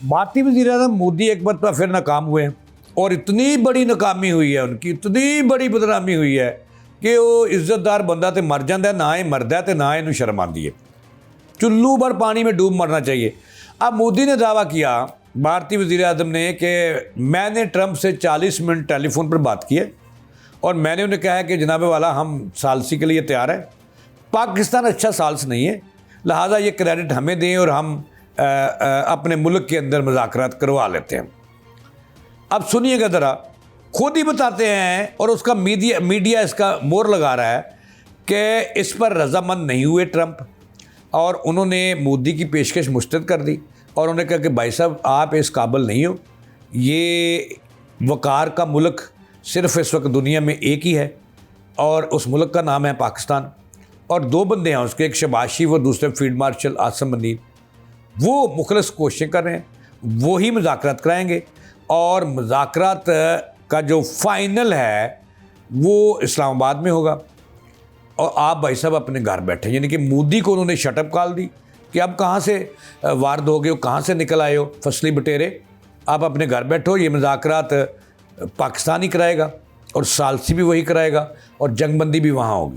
भारतीय वज़ीर-ए-आज़म मोदी एक बार फिर नाकाम हुए हैं और इतनी बड़ी नाकामी हुई है उनकी, इतनी बड़ी बदनामी हुई है कि वो इज्जतदार बंदा तो मर जाता है, ना ही मरदा तो ना इन्हू शर्म आती है। चुल्लू भर पानी में डूब मरना चाहिए। अब मोदी ने दावा किया, भारतीय वज़ीर-ए-आज़म ने, कि मैंने ट्रंप से 40 मिनट टेलीफोन पर बात की है और मैंने उन्हें कहा है कि जनाब वाला हम सालसी के लिए तैयार है। पाकिस्तान अच्छा साल्स नहीं है, लिहाजा ये क्रेडिट हमें दें और हम अपने मुल्क के अंदर मुज़ाकरात करवा लेते हैं। अब सुनिएगा ज़रा, खुद ही बताते हैं और उसका मीडिया इसका मोर लगा रहा है कि इस पर रजामंद नहीं हुए ट्रंप, और उन्होंने मोदी की पेशकश मुस्तरद कर दी और उन्होंने कहा कि भाई साहब आप इस काबिल नहीं हो, ये वक़ार का मुल्क सिर्फ़ इस वक्त दुनिया में एक ही है और उस मुल्क का नाम है पाकिस्तान, और दो बंदे हैं उसके, एक शहबाज शरीफ और दूसरे फील्ड मार्शल आसिम मुनीर। वो मुखलस कोशिशें कर रहे हैं, वो ही मुज़ाकरात कराएंगे और मुज़ाकरात का जो फाइनल है वो इस्लामाबाद में होगा और आप भाई साहब अपने घर बैठे। यानी कि मोदी को उन्होंने शटअप कॉल दी कि अब कहाँ से वार दोगे हो, कहाँ से निकल आए हो फसली बटेरे, आप अपने घर बैठो, ये मुज़ाकरात पाकिस्तान ही कराएगा और सालसी भी वही कराएगा और जंगबंदी भी वहाँ होगी।